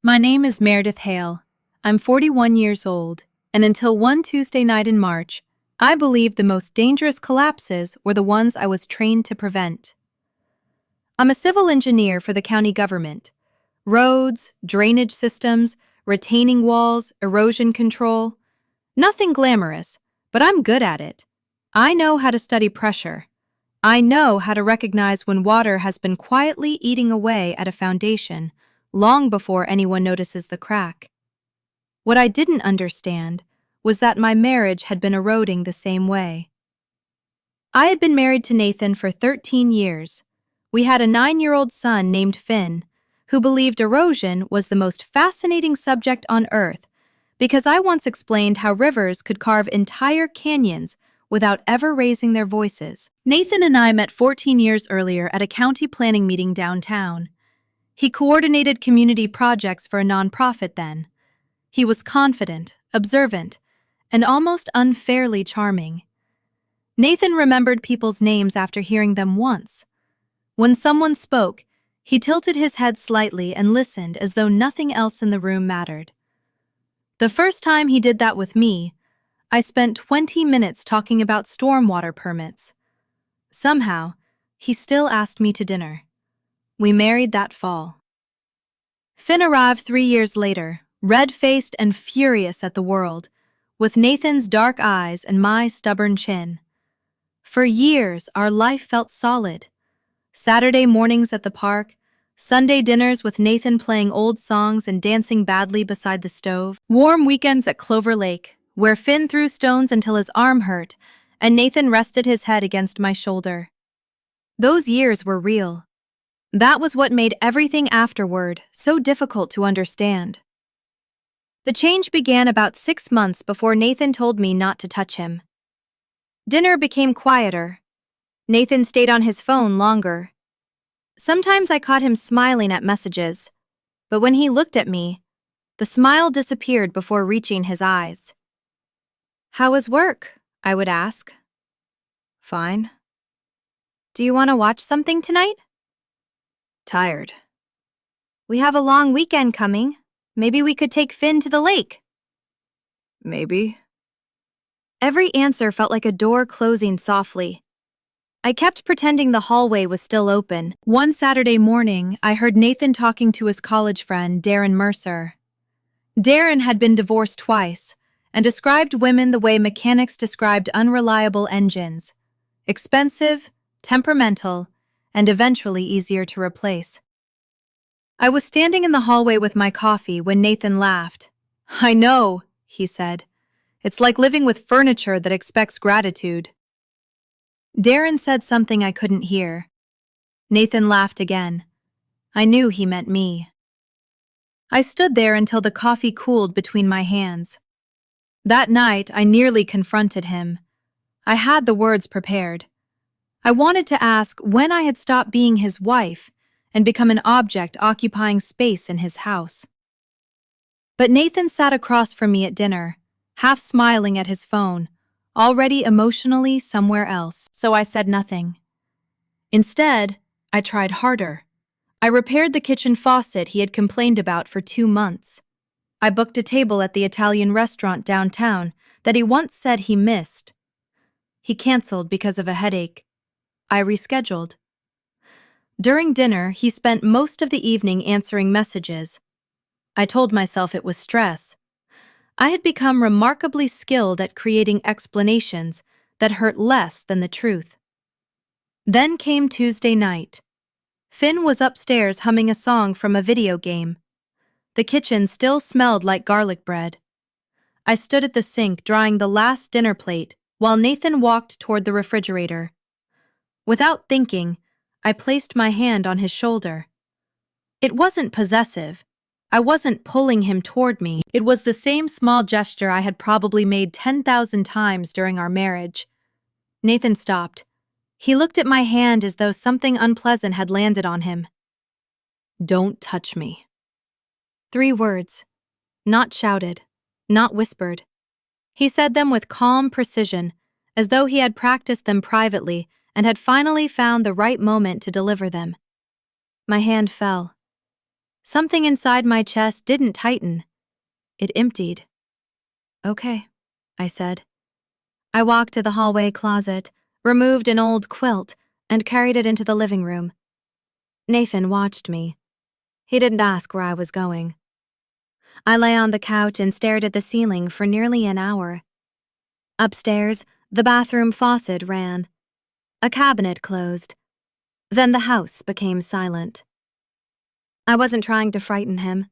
My name is Meredith Hale. I'm 41 years old, and until one Tuesday night in March, I believed the most dangerous collapses were the ones I was trained to prevent. I'm a civil engineer for the county government. Roads, drainage systems, retaining walls, erosion control. Nothing glamorous, but I'm good at it. I know how to study pressure. I know how to recognize when water has been quietly eating away at a foundation long before anyone notices the crack. What I didn't understand was that my marriage had been eroding the same way. I had been married to Nathan for 13 years. We had a 9-year-old son named Finn, who believed erosion was the most fascinating subject on Earth because I once explained how rivers could carve entire canyons without ever raising their voices. Nathan and I met 14 years earlier at a county planning meeting downtown. He coordinated community projects for a nonprofit then. He was confident, observant, and almost unfairly charming. Nathan remembered people's names after hearing them once. When someone spoke, he tilted his head slightly and listened as though nothing else in the room mattered. The first time he did that with me, I spent 20 minutes talking about stormwater permits. Somehow, he still asked me to dinner. We married that fall. Finn arrived 3 years later, red-faced and furious at the world, with Nathan's dark eyes and my stubborn chin. For years, our life felt solid. Saturday mornings at the park, Sunday dinners with Nathan playing old songs and dancing badly beside the stove, warm weekends at Clover Lake, where Finn threw stones until his arm hurt, and Nathan rested his head against my shoulder. Those years were real. That was what made everything afterward so difficult to understand. The change began about 6 months before Nathan told me not to touch him. Dinner became quieter. Nathan stayed on his phone longer. Sometimes I caught him smiling at messages, but when he looked at me, the smile disappeared before reaching his eyes. "How was work?" I would ask. "Fine." "Do you want to watch something tonight?" "Tired." "We have a long weekend coming. Maybe we could take Finn to the lake." "Maybe." Every answer felt like a door closing softly. I kept pretending the hallway was still open. One Saturday morning, I heard Nathan talking to his college friend, Darren Mercer. Darren had been divorced twice and described women the way mechanics described unreliable engines: expensive, temperamental, and eventually easier to replace. I was standing in the hallway with my coffee when Nathan laughed. "I know," he said. "It's like living with furniture that expects gratitude." Darren said something I couldn't hear. Nathan laughed again. I knew he meant me. I stood there until the coffee cooled between my hands. That night, I nearly confronted him. I had the words prepared. I wanted to ask when I had stopped being his wife and become an object occupying space in his house. But Nathan sat across from me at dinner, half smiling at his phone, already emotionally somewhere else. So I said nothing. Instead, I tried harder. I repaired the kitchen faucet he had complained about for 2 months. I booked a table at the Italian restaurant downtown that he once said he missed. He canceled because of a headache. I rescheduled. During dinner, he spent most of the evening answering messages. I told myself it was stress. I had become remarkably skilled at creating explanations that hurt less than the truth. Then came Tuesday night. Finn was upstairs humming a song from a video game. The kitchen still smelled like garlic bread. I stood at the sink drying the last dinner plate while Nathan walked toward the refrigerator. Without thinking, I placed my hand on his shoulder. It wasn't possessive. I wasn't pulling him toward me. It was the same small gesture I had probably made 10,000 times during our marriage. Nathan stopped. He looked at my hand as though something unpleasant had landed on him. "Don't touch me." 3 words. Not shouted, not whispered. He said them with calm precision, as though he had practiced them privately and had finally found the right moment to deliver them. My hand fell. Something inside my chest didn't tighten. It emptied. "Okay," I said. I walked to the hallway closet, removed an old quilt, and carried it into the living room. Nathan watched me. He didn't ask where I was going. I lay on the couch and stared at the ceiling for nearly an hour. Upstairs, the bathroom faucet ran. A cabinet closed. Then the house became silent. I wasn't trying to frighten him.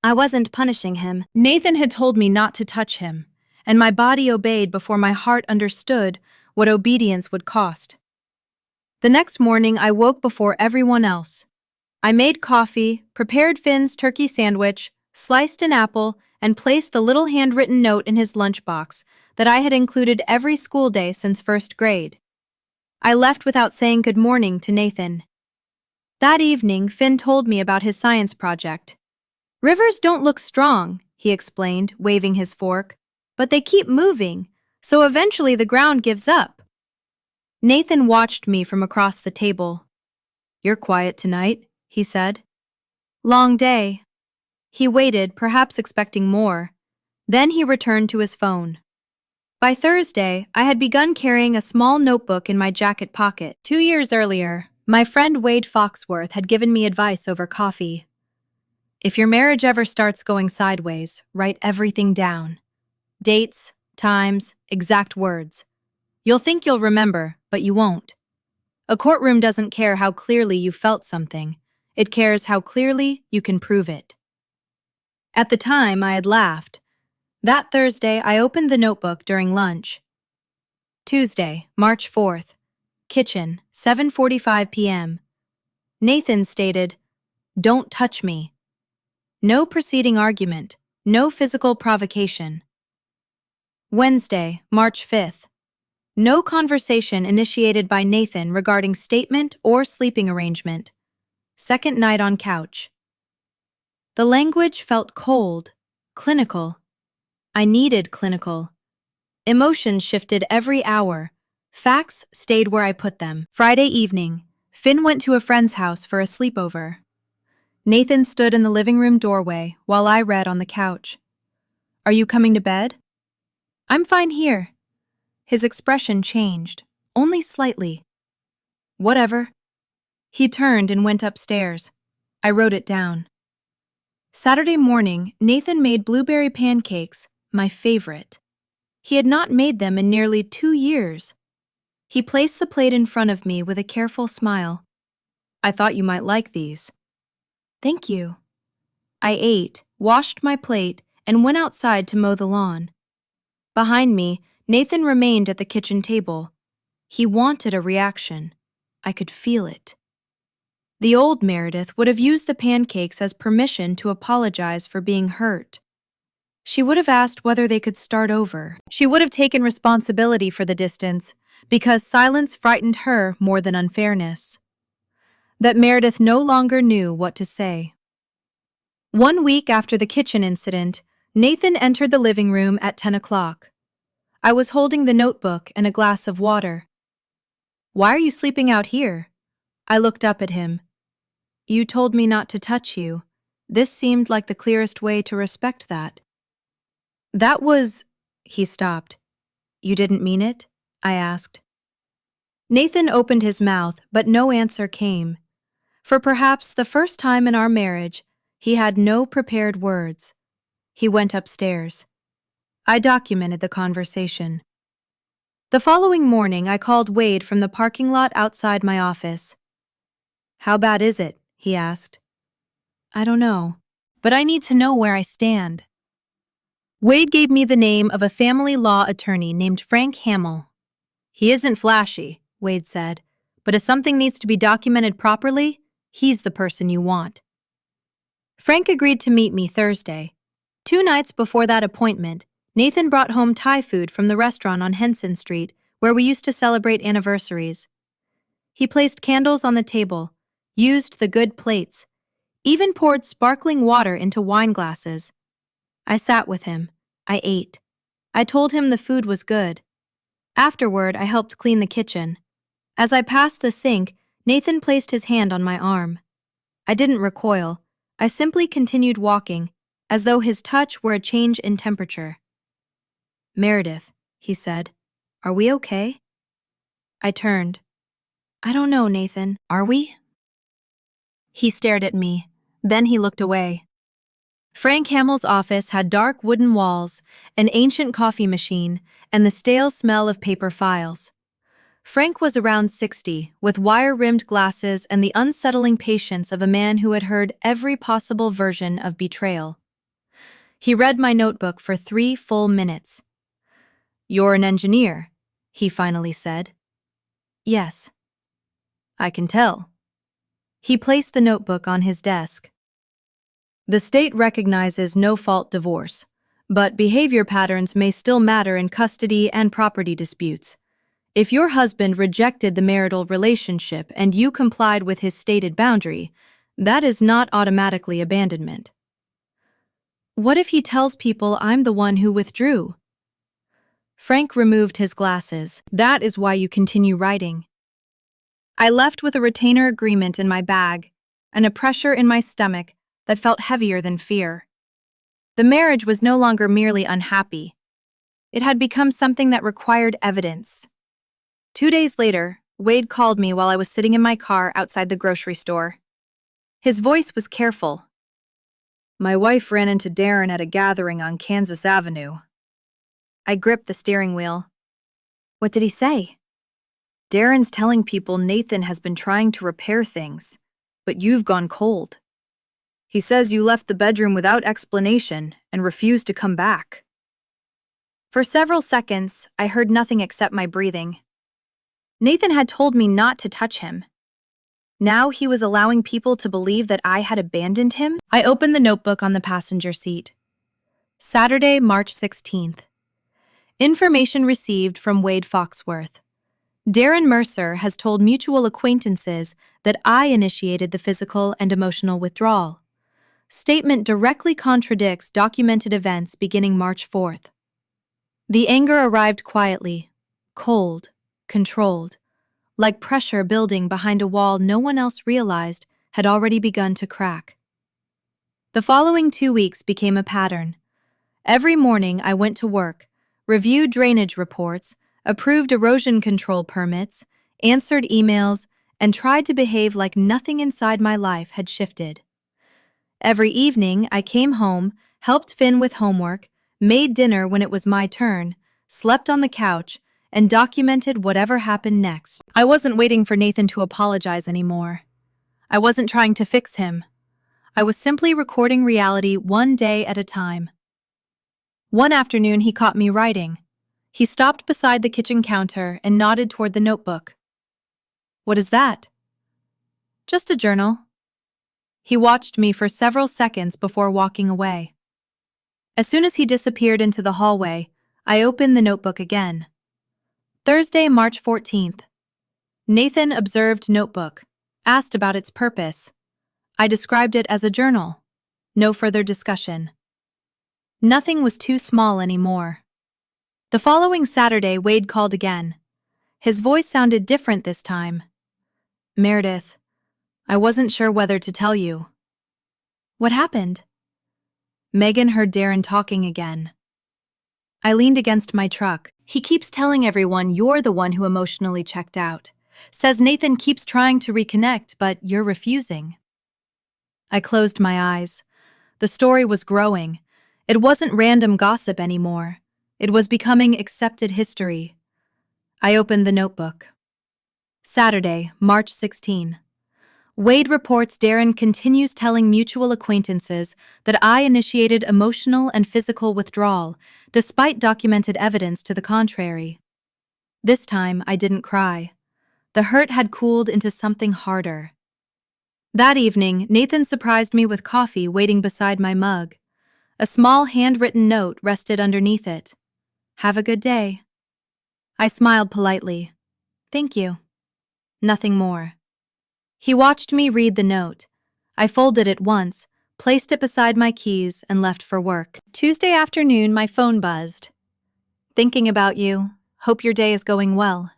I wasn't punishing him. Nathan had told me not to touch him, and my body obeyed before my heart understood what obedience would cost. The next morning, I woke before everyone else. I made coffee, prepared Finn's turkey sandwich, sliced an apple, and placed the little handwritten note in his lunchbox that I had included every school day since first grade. I left without saying good morning to Nathan. That evening, Finn told me about his science project. "Rivers don't look strong," he explained, waving his fork, "but they keep moving, so eventually the ground gives up." Nathan watched me from across the table. "You're quiet tonight," he said. "Long day." He waited, perhaps expecting more. Then he returned to his phone. By Thursday, I had begun carrying a small notebook in my jacket pocket. 2 years earlier, my friend Wade Foxworth had given me advice over coffee. "If your marriage ever starts going sideways, write everything down. Dates, times, exact words. You'll think you'll remember, but you won't. A courtroom doesn't care how clearly you felt something. It cares how clearly you can prove it." At the time, I had laughed. That Thursday, I opened the notebook during lunch. Tuesday, March 4th. Kitchen, 7:45 p.m. Nathan stated, "Don't touch me." No preceding argument, no physical provocation. Wednesday, March 5th. No conversation initiated by Nathan regarding statement or sleeping arrangement. Second night on couch. The language felt cold, clinical. I needed clinical. Emotions shifted every hour. Facts stayed where I put them. Friday evening, Finn went to a friend's house for a sleepover. Nathan stood in the living room doorway while I read on the couch. "Are you coming to bed?" "I'm fine here." His expression changed, only slightly. "Whatever." He turned and went upstairs. I wrote it down. Saturday morning, Nathan made blueberry pancakes, my favorite. He had not made them in nearly 2 years. He placed the plate in front of me with a careful smile. "I thought you might like these." "Thank you." I ate, washed my plate, and went outside to mow the lawn. Behind me, Nathan remained at the kitchen table. He wanted a reaction. I could feel it. The old Meredith would have used the pancakes as permission to apologize for being hurt. She would have asked whether they could start over. She would have taken responsibility for the distance, because silence frightened her more than unfairness. That Meredith no longer knew what to say. 1 week after the kitchen incident, Nathan entered the living room at 10 o'clock. I was holding the notebook and a glass of water. "Why are you sleeping out here?" I looked up at him. "You told me not to touch you. This seemed like the clearest way to respect that." "That was—" He stopped. "You didn't mean it?" I asked. Nathan opened his mouth, but no answer came. For perhaps the first time in our marriage, he had no prepared words. He went upstairs. I documented the conversation. The following morning, I called Wade from the parking lot outside my office. "How bad is it?" he asked. "I don't know, but I need to know where I stand." Wade gave me the name of a family law attorney named Frank Hamill. "He isn't flashy," Wade said, "but if something needs to be documented properly, he's the person you want." Frank agreed to meet me Thursday. 2 nights before that appointment, Nathan brought home Thai food from the restaurant on Henson Street, where we used to celebrate anniversaries. He placed candles on the table, used the good plates, even poured sparkling water into wine glasses. I sat with him. I ate. I told him the food was good. Afterward, I helped clean the kitchen. As I passed the sink, Nathan placed his hand on my arm. I didn't recoil. I simply continued walking, as though his touch were a change in temperature. "Meredith," he said, "are we okay?" I turned. "I don't know, Nathan." Are we? He stared at me. Then he looked away. Frank Hamill's office had dark wooden walls, an ancient coffee machine, and the stale smell of paper files. Frank was around 60, with wire-rimmed glasses and the unsettling patience of a man who had heard every possible version of betrayal. He read my notebook for 3 full minutes. "You're an engineer," he finally said. "Yes." "I can tell." He placed the notebook on his desk. "The state recognizes no-fault divorce, but behavior patterns may still matter in custody and property disputes. If your husband rejected the marital relationship and you complied with his stated boundary, that is not automatically abandonment." "What if he tells people I'm the one who withdrew?" Frank removed his glasses. "That is why you continue writing." I left with a retainer agreement in my bag and a pressure in my stomach that felt heavier than fear. The marriage was no longer merely unhappy. It had become something that required evidence. 2 days later, Wade called me while I was sitting in my car outside the grocery store. His voice was careful. "My wife ran into Darren at a gathering on Kansas Avenue." I gripped the steering wheel. "What did he say?" "Darren's telling people Nathan has been trying to repair things, but you've gone cold. He says you left the bedroom without explanation and refused to come back." For several seconds, I heard nothing except my breathing. Nathan had told me not to touch him. Now he was allowing people to believe that I had abandoned him? I opened the notebook on the passenger seat. Saturday, March 16th. Information received from Wade Foxworth. Darren Mercer has told mutual acquaintances that I initiated the physical and emotional withdrawal. Statement directly contradicts documented events beginning March 4th. The anger arrived quietly, cold, controlled, like pressure building behind a wall no one else realized had already begun to crack. The following 2 weeks became a pattern. Every morning I went to work, reviewed drainage reports, approved erosion control permits, answered emails, and tried to behave like nothing inside my life had shifted. Every evening, I came home, helped Finn with homework, made dinner when it was my turn, slept on the couch, and documented whatever happened next. I wasn't waiting for Nathan to apologize anymore. I wasn't trying to fix him. I was simply recording reality one day at a time. One afternoon, he caught me writing. He stopped beside the kitchen counter and nodded toward the notebook. "What is that?" "Just a journal." He watched me for several seconds before walking away. As soon as he disappeared into the hallway, I opened the notebook again. Thursday, March 14th. Nathan observed notebook, asked about its purpose. I described it as a journal. No further discussion. Nothing was too small anymore. The following Saturday, Wade called again. His voice sounded different this time. "Meredith, I wasn't sure whether to tell you." "What happened?" "Megan heard Darren talking again." I leaned against my truck. "He keeps telling everyone you're the one who emotionally checked out. Says Nathan keeps trying to reconnect, but you're refusing." I closed my eyes. The story was growing. It wasn't random gossip anymore. It was becoming accepted history. I opened the notebook. Saturday, March 16. Wade reports Darren continues telling mutual acquaintances that I initiated emotional and physical withdrawal, despite documented evidence to the contrary. This time, I didn't cry. The hurt had cooled into something harder. That evening, Nathan surprised me with coffee waiting beside my mug. A small handwritten note rested underneath it. "Have a good day." I smiled politely. "Thank you." Nothing more. He watched me read the note. I folded it once, placed it beside my keys, and left for work. Tuesday afternoon, my phone buzzed. "Thinking about you. Hope your day is going well."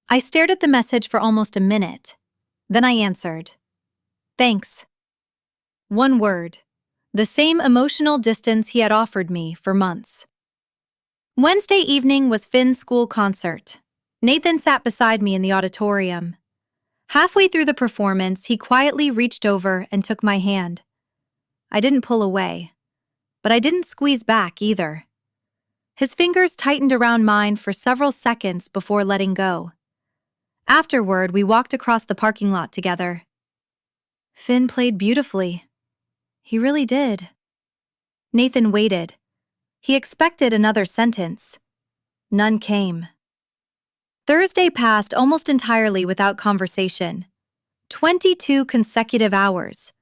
I stared at the message for almost a minute. Then I answered. "Thanks." One word. The same emotional distance he had offered me for months. Wednesday evening was Finn's school concert. Nathan sat beside me in the auditorium. Halfway through the performance, he quietly reached over and took my hand. I didn't pull away, but I didn't squeeze back either. His fingers tightened around mine for several seconds before letting go. Afterward, we walked across the parking lot together. Finn played beautifully. He really did. Nathan waited. He expected another sentence. None came. Thursday passed almost entirely without conversation. 22 consecutive hours.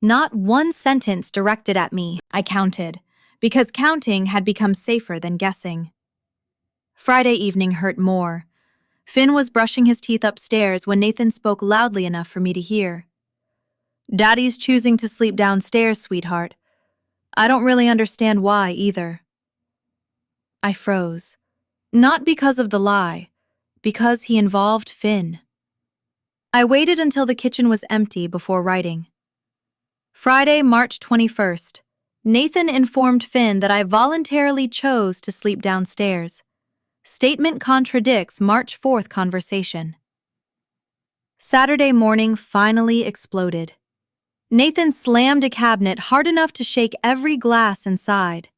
Not one sentence directed at me. I counted, because counting had become safer than guessing. Friday evening hurt more. Finn was brushing his teeth upstairs when Nathan spoke loudly enough for me to hear. "Daddy's choosing to sleep downstairs, sweetheart. I don't really understand why either." I froze. Not because of the lie, because he involved Finn. I waited until the kitchen was empty before writing. Friday, March 21st. Nathan informed Finn that I voluntarily chose to sleep downstairs. Statement contradicts March 4th conversation. Saturday morning finally exploded. Nathan slammed a cabinet hard enough to shake every glass inside.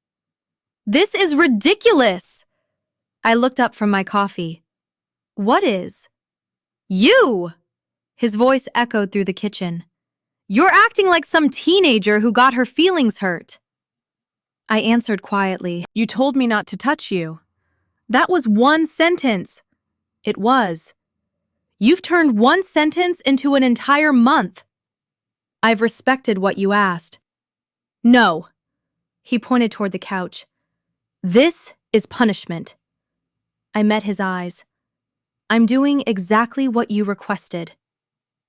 "This is ridiculous!" I looked up from my coffee. "What is?" "You!" His voice echoed through the kitchen. "You're acting like some teenager who got her feelings hurt." I answered quietly. You told me not to touch you. That was one sentence. It was. You've turned one sentence into an entire month. I've respected what you asked. No. He pointed toward the couch. This is punishment. I met his eyes. I'm doing exactly what you requested.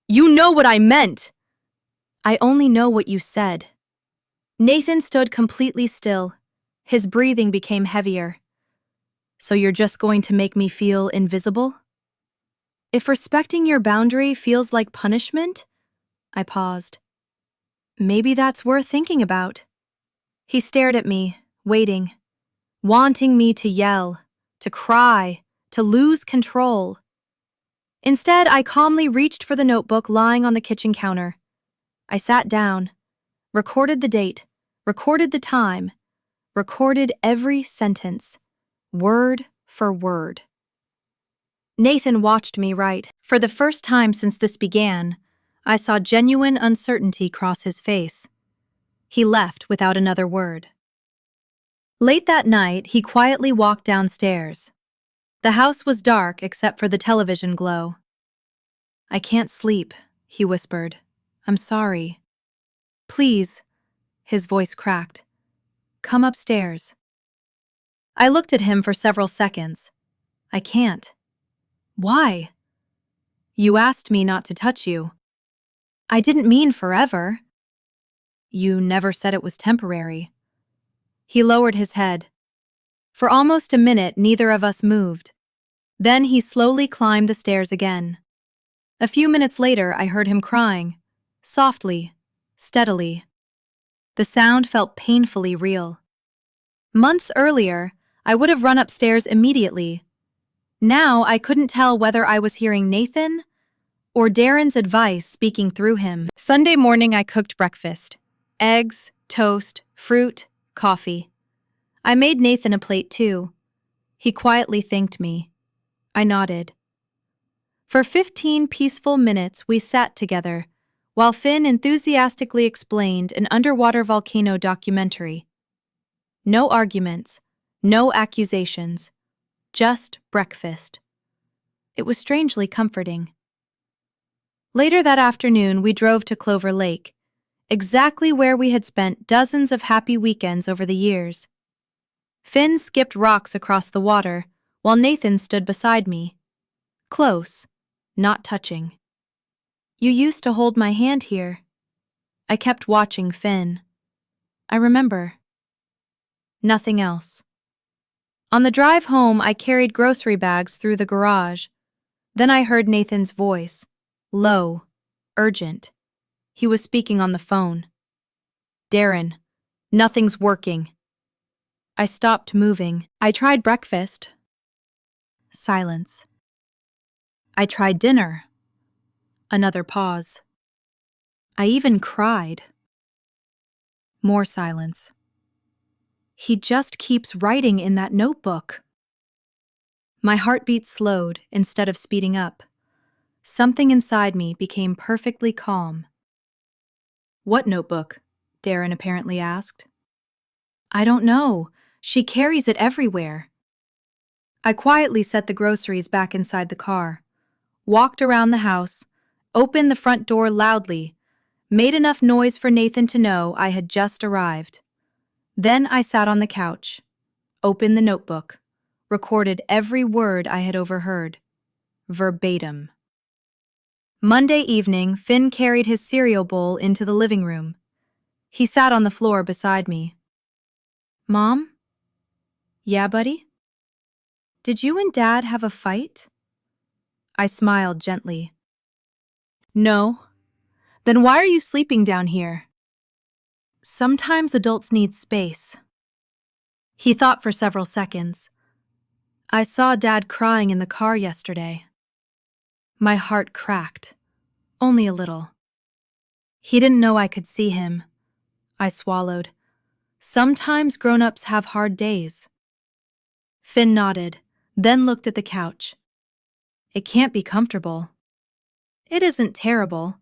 You know what I meant. I only know what you said. Nathan stood completely still. His breathing became heavier. So you're just going to make me feel invisible? If respecting your boundary feels like punishment, I paused. Maybe that's worth thinking about. He stared at me, waiting, wanting me to yell, to cry, to lose control. Instead, I calmly reached for the notebook lying on the kitchen counter. I sat down, recorded the date, recorded the time, recorded every sentence, word for word. Nathan watched me write. For the first time since this began, I saw genuine uncertainty cross his face. He left without another word. Late that night, he quietly walked downstairs. The house was dark except for the television glow. "I can't sleep," he whispered. "I'm sorry." "Please," his voice cracked. "Come upstairs." I looked at him for several seconds. "I can't." "Why?" "You asked me not to touch you." "I didn't mean forever." "You never said it was temporary." He lowered his head. For almost a minute, neither of us moved. Then he slowly climbed the stairs again. A few minutes later, I heard him crying, softly, steadily. The sound felt painfully real. Months earlier, I would have run upstairs immediately. Now I couldn't tell whether I was hearing Nathan or Darren's advice speaking through him. Sunday morning, I cooked breakfast. Eggs, toast, fruit, coffee. I made Nathan a plate too. He quietly thanked me. I nodded. For 15 peaceful minutes, we sat together, while Finn enthusiastically explained an underwater volcano documentary. No arguments, no accusations, just breakfast. It was strangely comforting. Later that afternoon, we drove to Clover Lake, exactly where we had spent dozens of happy weekends over the years. Finn skipped rocks across the water, while Nathan stood beside me. Close, not touching. You used to hold my hand here. I kept watching Finn. I remember. Nothing else. On the drive home, I carried grocery bags through the garage. Then I heard Nathan's voice, low, urgent. He was speaking on the phone. Darren, nothing's working. I stopped moving. I tried breakfast. Silence. I tried dinner. Another pause. I even cried. More silence. He just keeps writing in that notebook. My heartbeat slowed instead of speeding up. Something inside me became perfectly calm. What notebook? Darren apparently asked. I don't know. She carries it everywhere. I quietly set the groceries back inside the car, walked around the house, opened the front door loudly, made enough noise for Nathan to know I had just arrived. Then I sat on the couch, opened the notebook, recorded every word I had overheard, verbatim. Monday evening, Finn carried his cereal bowl into the living room. He sat on the floor beside me. Mom? Yeah, buddy? Did you and Dad have a fight? I smiled gently. No. Then why are you sleeping down here? Sometimes adults need space. He thought for several seconds. I saw Dad crying in the car yesterday. My heart cracked, only a little. He didn't know I could see him. I swallowed. Sometimes grown-ups have hard days. Finn nodded, then looked at the couch. It can't be comfortable. It isn't terrible.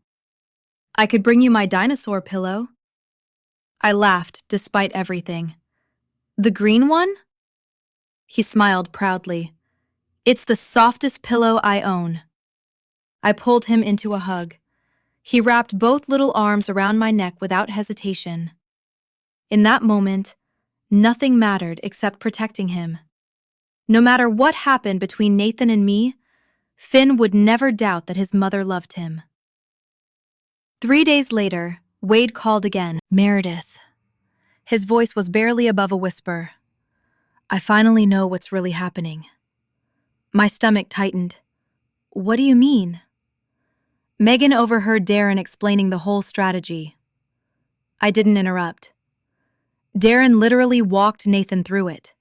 I could bring you my dinosaur pillow. I laughed despite everything. The green one? He smiled proudly. It's the softest pillow I own. I pulled him into a hug. He wrapped both little arms around my neck without hesitation. In that moment, nothing mattered except protecting him. No matter what happened between Nathan and me, Finn would never doubt that his mother loved him. 3 days later, Wade called again. Meredith. His voice was barely above a whisper. I finally know what's really happening. My stomach tightened. What do you mean? Megan overheard Darren explaining the whole strategy. I didn't interrupt. Darren literally walked Nathan through it.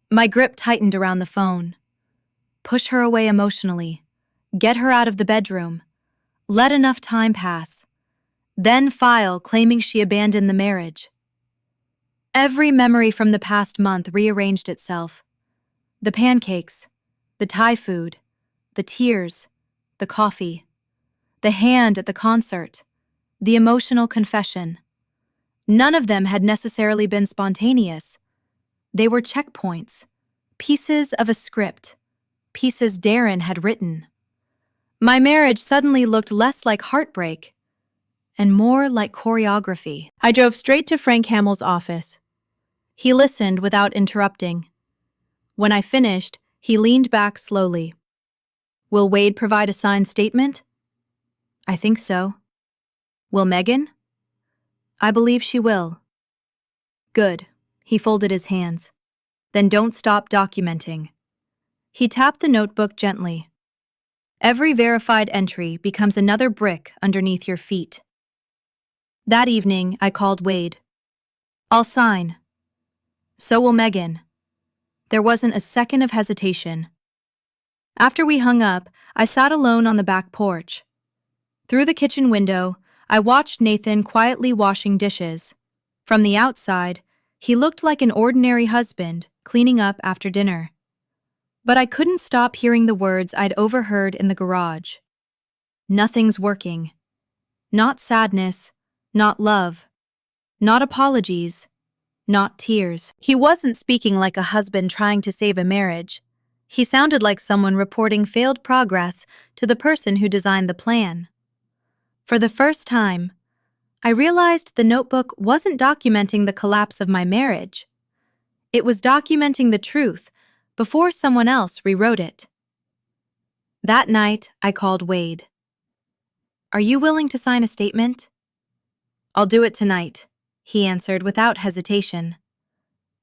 My grip tightened around the phone. Push her away emotionally. Get her out of the bedroom. Let enough time pass. Then file claiming she abandoned the marriage. Every memory from the past month rearranged itself. The pancakes, the Thai food, the tears, the coffee, the hand at the concert, the emotional confession. None of them had necessarily been spontaneous. They were checkpoints, pieces of a script, pieces Darren had written. My marriage suddenly looked less like heartbreak and more like choreography. I drove straight to Frank Hamill's office. He listened without interrupting. When I finished, he leaned back slowly. Will Wade provide a signed statement? I think so. Will Megan? I believe she will. Good. He folded his hands. Then don't stop documenting. He tapped the notebook gently. Every verified entry becomes another brick underneath your feet. That evening, I called Wade. I'll sign. So will Megan. There wasn't a second of hesitation. After we hung up, I sat alone on the back porch. Through the kitchen window, I watched Nathan quietly washing dishes. From the outside, he looked like an ordinary husband cleaning up after dinner. But I couldn't stop hearing the words I'd overheard in the garage. Nothing's working. Not sadness, not love, not apologies, not tears. He wasn't speaking like a husband trying to save a marriage. He sounded like someone reporting failed progress to the person who designed the plan. For the first time, I realized the notebook wasn't documenting the collapse of my marriage. It was documenting the truth before someone else rewrote it. That night, I called Wade. Are you willing to sign a statement? I'll do it tonight, he answered without hesitation.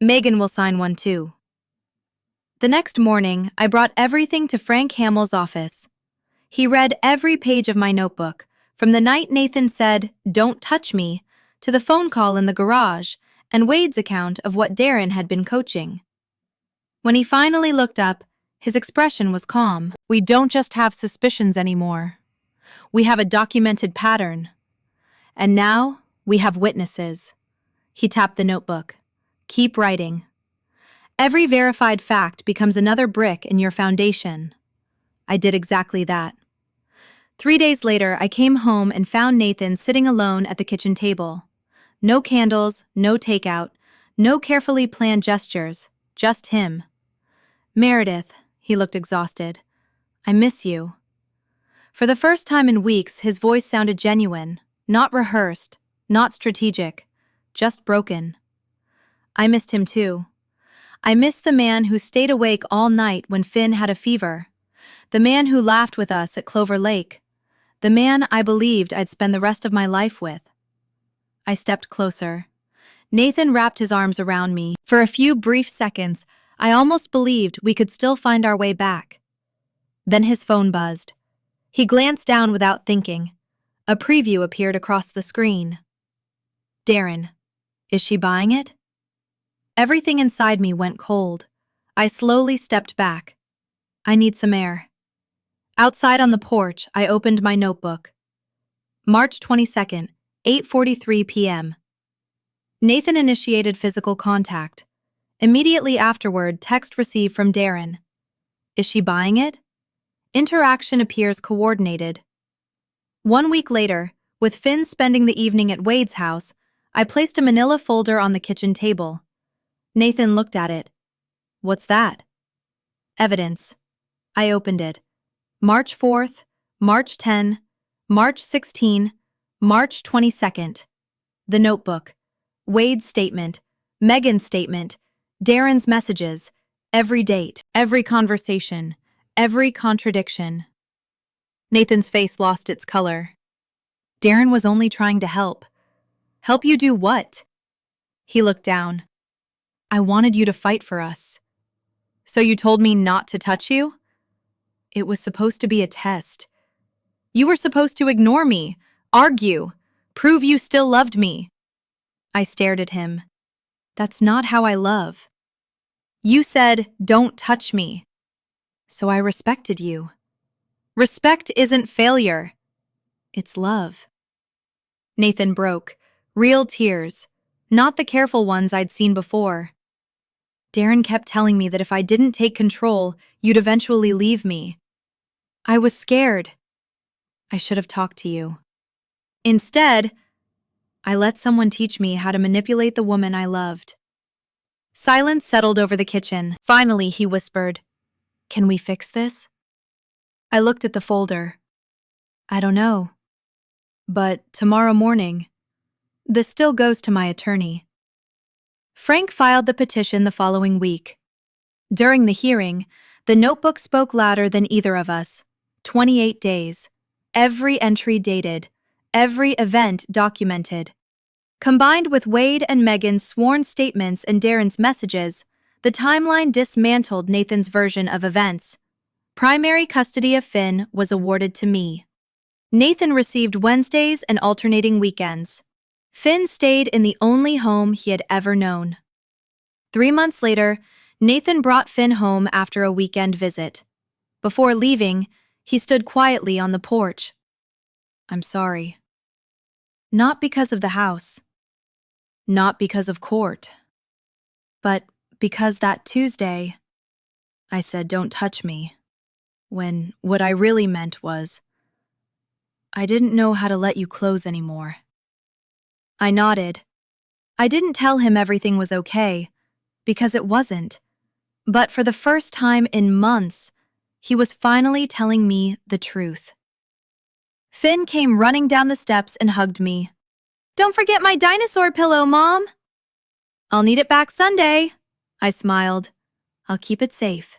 Megan will sign one too. The next morning, I brought everything to Frank Hamill's office. He read every page of my notebook, from the night Nathan said, "Don't touch me," to the phone call in the garage, and Wade's account of what Darren had been coaching. When he finally looked up, his expression was calm. We don't just have suspicions anymore. We have a documented pattern. And now, we have witnesses. He tapped the notebook. Keep writing. Every verified fact becomes another brick in your foundation. I did exactly that. 3 days later, I came home and found Nathan sitting alone at the kitchen table. No candles, no takeout, no carefully planned gestures, just him. Meredith, he looked exhausted. I miss you. For the first time in weeks, his voice sounded genuine, not rehearsed, not strategic, just broken. I missed him too. I missed the man who stayed awake all night when Finn had a fever, the man who laughed with us at Clover Lake, the man I believed I'd spend the rest of my life with. I stepped closer. Nathan wrapped his arms around me. For a few brief seconds, I almost believed we could still find our way back. Then his phone buzzed. He glanced down without thinking. A preview appeared across the screen. Darren, is she buying it? Everything inside me went cold. I slowly stepped back. I need some air. Outside on the porch, I opened my notebook. March 22nd, 8:43 p.m. Nathan initiated physical contact. Immediately afterward, text received from Darren. Is she buying it? Interaction appears coordinated. 1 week later, with Finn spending the evening at Wade's house, I placed a manila folder on the kitchen table. Nathan looked at it. What's that? Evidence. I opened it. March 4th, March 10, March 16, March 22nd. The notebook. Wade's statement. Megan's statement. Darren's messages. Every date. Every conversation. Every contradiction. Nathan's face lost its color. Darren was only trying to help. Help you do what? He looked down. I wanted you to fight for us. So you told me not to touch you? It was supposed to be a test. You were supposed to ignore me, argue, prove you still loved me. I stared at him. That's not how I love. You said, don't touch me. So I respected you. Respect isn't failure. It's love. Nathan broke. Real tears. Not the careful ones I'd seen before. Darren kept telling me that if I didn't take control, you'd eventually leave me. I was scared. I should have talked to you. Instead, I let someone teach me how to manipulate the woman I loved. Silence settled over the kitchen. Finally, he whispered, Can we fix this? I looked at the folder. I don't know. But tomorrow morning, this still goes to my attorney. Frank filed the petition the following week. During the hearing, the notebook spoke louder than either of us. 28 days. Every entry dated. Every event documented. Combined with Wade and Megan's sworn statements and Darren's messages, the timeline dismantled Nathan's version of events. Primary custody of Finn was awarded to me. Nathan received Wednesdays and alternating weekends. Finn stayed in the only home he had ever known. 3 months later, Nathan brought Finn home after a weekend visit. Before leaving, he stood quietly on the porch. I'm sorry. Not because of the house. Not because of court. But because that Tuesday, I said, don't touch me, when what I really meant was, I didn't know how to let you close anymore. I nodded. I didn't tell him everything was okay, because it wasn't. But for the first time in months, he was finally telling me the truth. Finn came running down the steps and hugged me. Don't forget my dinosaur pillow, Mom. I'll need it back Sunday, I smiled. I'll keep it safe.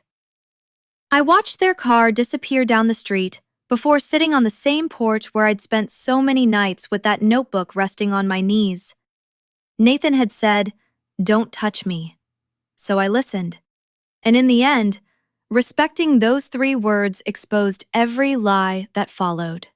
I watched their car disappear down the street before sitting on the same porch where I'd spent so many nights with that notebook resting on my knees. Nathan had said, don't touch me. So I listened. And in the end, respecting those 3 words exposed every lie that followed.